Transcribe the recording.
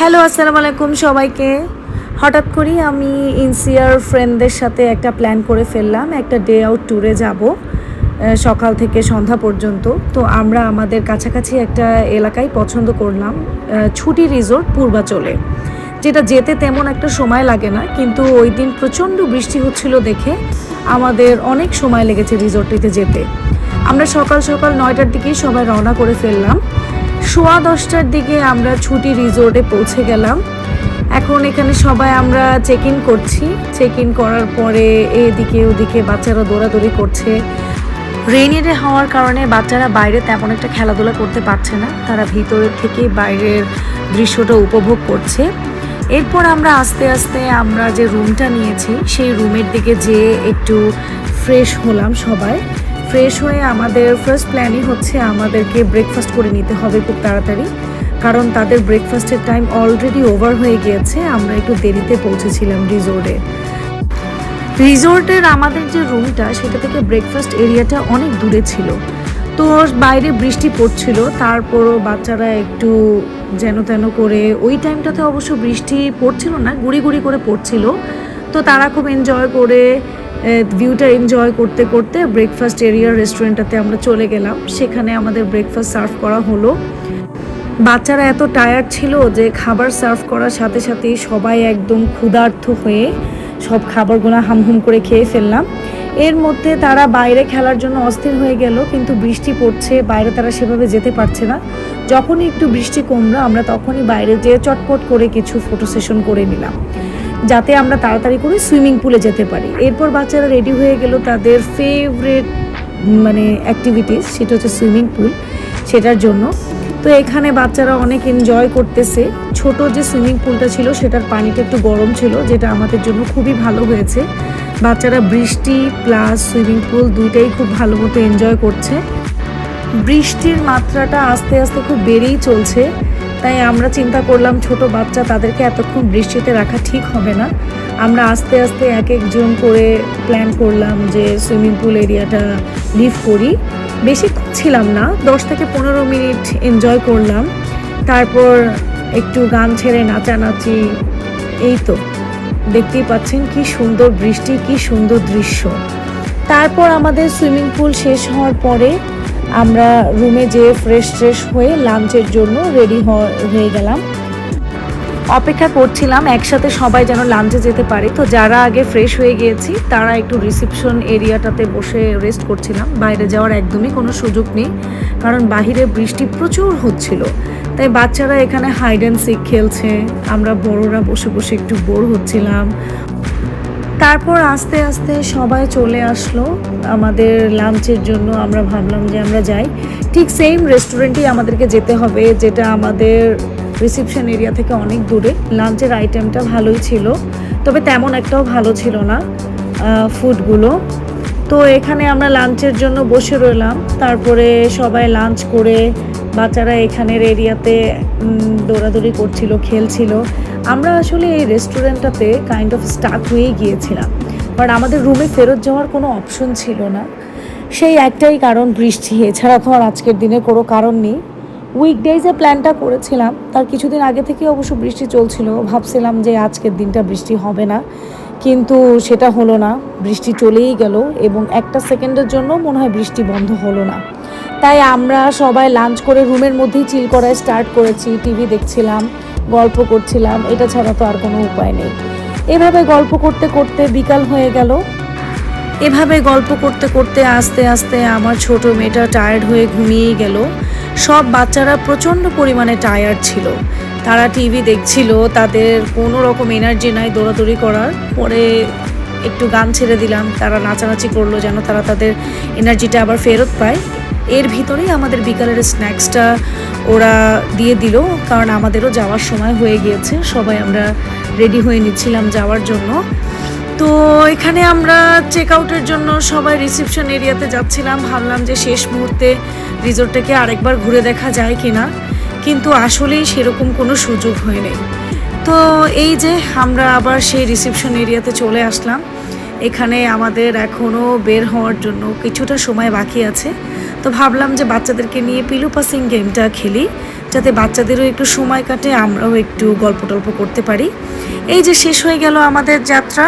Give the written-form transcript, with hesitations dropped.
Hello, আসসালামু আলাইকুম সবাইকে। হঠাৎ করেই আমি ইনসিয়ার ফ্রেন্ডদের সাথে একটা প্ল্যান করে ফেললাম, একটা ডে আউট ট্যুরে যাব সকাল থেকে সন্ধ্যা পর্যন্ত। তো আমরা আমাদের কাছাকাছি একটা এলাকায় পছন্দ করলাম, ছুটি রিসোর্ট পূর্বাচলে, যেটা যেতে তেমন একটা সময় লাগে না, কিন্তু ওই দিন প্রচণ্ড বৃষ্টি হচ্ছিল দেখে আমাদের অনেক সময় লেগেছে রিসোর্টটিতে যেতে। আমরা সকাল সকাল 9টার দিকেই সবাই রওনা করে ফেললাম। 10:15টার দিকে আমরা ছুটি রিসোর্টে পৌঁছে গেলাম। এখন এখানে সবাই আমরা চেক ইন করছি। চেক ইন করার পরে এদিকে ওদিকে বাচ্চারা দৌড়াদৌড়ি করছে। রেইনি ডে হওয়ার কারণে বাচ্চারা বাইরে তেমন একটা খেলাধুলা করতে পারছে না, তারা ভিতরের থেকেই বাইরের দৃশ্যটা উপভোগ করছে। এরপর আমরা আস্তে আস্তে আমরা যে রুমটা নিয়েছি সেই রুমের দিকে যেয়ে একটু ফ্রেশ হলাম সবাই। ফ্রেশ হয়ে আমাদের ফার্স্ট প্ল্যানই হচ্ছে আমাদেরকে ব্রেকফাস্ট করে নিতে হবে খুব তাড়াতাড়ি, কারণ তাদের ব্রেকফাস্টের টাইম অলরেডি ওভার হয়ে গিয়েছে। আমরা একটু দেরিতে পৌঁছেছিলাম রিসোর্টের আমাদের যে রুমটা সেটা থেকে ব্রেকফাস্ট এরিয়াটা অনেক দূরে ছিল। তো বাইরে বৃষ্টি পড়ছিল, তারপরও বাচ্চারা একটু যেন তেন করে, ওই টাইমটাতে অবশ্য বৃষ্টি পড়ছিল না, গুড়ি গুড়ি করে পড়ছিল। তো তারা খুব এনজয় করে ভিউটা এনজয় করতে করতে ব্রেকফাস্ট এরিয়ার রেস্টুরেন্টটাতে আমরা চলে গেলাম। সেখানে আমাদের ব্রেকফাস্ট সার্ভ করা হলো। বাচ্চারা এত টায়ার্ড ছিল যে খাবার সার্ভ করার সাথে সাথেই সবাই একদম ক্ষুধার্ত হয়ে সব খাবারগুলো হামহুম করে খেয়ে ফেললাম। এর মধ্যে তারা বাইরে খেলার জন্য অস্থির হয়ে গেল, কিন্তু বৃষ্টি পড়ছে, বাইরে তারা সেভাবে যেতে পারছে না। যখনই একটু বৃষ্টি কমলো আমরা তখনই বাইরে যেয়ে চটপট করে কিছু ফটো সেশন করে নিলাম, যাতে আমরা তাড়াতাড়ি করে সুইমিং পুলে যেতে পারি। এরপর বাচ্চারা রেডি হয়ে গেল তাদের ফেভারিট অ্যাক্টিভিটিস, সেটা হচ্ছে সুইমিং পুল, সেটার জন্য। তো এখানে বাচ্চারা অনেক এনজয় করতেছে। ছোট যে সুইমিং পুলটা ছিল সেটার পানিটা একটু গরম ছিল, যেটা আমাদের জন্য খুবই ভালো হয়েছে। বাচ্চারা বৃষ্টি প্লাস সুইমিং পুল দুইটাই খুব ভালো মতো এনজয় করছে। বৃষ্টির মাত্রাটা আস্তে আস্তে খুব বেড়েই চলছে, তাই আমরা চিন্তা করলাম ছোট বাচ্চা, তাদেরকে এতক্ষণ বৃষ্টিতে রাখা ঠিক হবে না। আমরা আস্তে আস্তে এক একজন করে প্ল্যান করলাম যে সুইমিং পুল এরিয়াটা লিভ করি। বেশি ছিলাম না, 10 থেকে 15 মিনিট এনজয় করলাম। তারপর একটু গান ছেড়ে নাচানাচি। এই তো দেখতেই পাচ্ছেন কি সুন্দর বৃষ্টি, কি সুন্দর দৃশ্য। তারপর আমাদের সুইমিং পুল শেষ হওয়ার পরে আমরা রুমে যেয়ে ফ্রেশ হয়ে লাঞ্চের জন্য রেডি হয়ে গেলাম। অপেক্ষা করছিলাম একসাথে সবাই যেন লাঞ্চে যেতে পারে। তো যারা আগে ফ্রেশ হয়ে গিয়েছি তারা একটু রিসেপশন এরিয়াটাতে বসে রেস্ট করছিলাম। বাইরে যাওয়ার একদমই কোনো সুযোগ নেই, কারণ বাহিরে বৃষ্টি প্রচুর হচ্ছিল। তাই বাচ্চারা এখানে হাইড অ্যান্ড সিক খেলছে, আমরা বড়রা বসে বসে একটু বোর হচ্ছিলাম। তারপর আস্তে আস্তে সবাই চলে আসলো আমাদের লাঞ্চের জন্য। আমরা ভাবলাম যে আমরা যাই, ঠিক সেম রেস্টুরেন্টেই আমাদেরকে যেতে হবে, যেটা আমাদের রিসেপশন এরিয়া থেকে অনেক দূরে। লাঞ্চের আইটেমটা ভালোই ছিল, তবে তেমন একটাও ভালো ছিল না ফুডগুলো। তো এখানে আমরা লাঞ্চের জন্য বসে রইলাম। তারপরে সবাই লাঞ্চ করে বাচ্চারা এখানের এরিয়াতে দৌড়াদৌড়ি করছিল, খেলছিল। আমরা আসলে এই রেস্টুরেন্টটাতে কাইন্ড অফ স্টাক হয়েই গিয়েছিলাম, বাট আমাদের রুমে ফেরত যাওয়ার কোনো অপশন ছিল না। সেই একটাই কারণ, বৃষ্টি, এছাড়া তো আর আজকের দিনে কোনো কারণ নেই। উইকডেজে প্ল্যানটা করেছিলাম, তার কিছুদিন আগে থেকে অবশ্য বৃষ্টি চলছিল। ভাবছিলাম যে আজকের দিনটা বৃষ্টি হবে না, কিন্তু সেটা হলো না, বৃষ্টি চলেই গেল এবং একটা সেকেন্ডের জন্য মনে হয় বৃষ্টি বন্ধ হলো না। তাই আমরা সবাই লাঞ্চ করে রুমের মধ্যেই চিল করায় স্টার্ট করেছি। টিভি দেখছিলাম, গল্প করছিলাম, এটা ছাড়া তো আর কোনো উপায় নেই। এভাবে গল্প করতে করতে বিকাল হয়ে গেল। এভাবে গল্প করতে করতে আস্তে আস্তে আমার ছোট মেয়েটা টায়ার্ড হয়ে ঘুমিয়েই গেল। সব বাচ্চারা প্রচণ্ড পরিমাণে টায়ার্ড ছিল, তারা টিভি দেখছিল, তাদের কোনো রকম এনার্জি নাই দৌড়াদৌড়ি করার। পরে একটু গান ছেড়ে দিলাম, তারা নাচানাচি করলো যেন তারা তাদের এনার্জিটা আবার ফেরত পায়। এর ভিতরেই আমাদের বিকালের স্ন্যাক্সটা ওরা দিয়ে দিল, কারণ আমাদেরও যাওয়ার সময় হয়ে গিয়েছে। সবাই আমরা রেডি হয়ে নিচ্ছিলাম যাওয়ার জন্য। তো এখানে আমরা চেক আউটের জন্য সবাই রিসেপশন এরিয়াতে যাচ্ছিলাম। ভাবলাম যে শেষ মুহূর্তে রিসোর্টটাকে আরেকবার ঘুরে দেখা যায় কিনা, কিন্তু আসলেই সেরকম কোনো সুযোগ হয়নি। তো এই যে আমরা আবার সেই রিসেপশন এরিয়াতে চলে আসলাম। এখানে আমাদের এখনও বের হওয়ার জন্য কিছুটা সময় বাকি আছে। তো তো ভাবলাম যে বাচ্চাদেরকে নিয়ে পিলু পাসিং গেমটা খেলি, যাতে বাচ্চাদেরও একটু সময় কাটে, আমরাও একটু গল্প টল্প করতে পারি। এই যে শেষ হয়ে গেল আমাদের যাত্রা।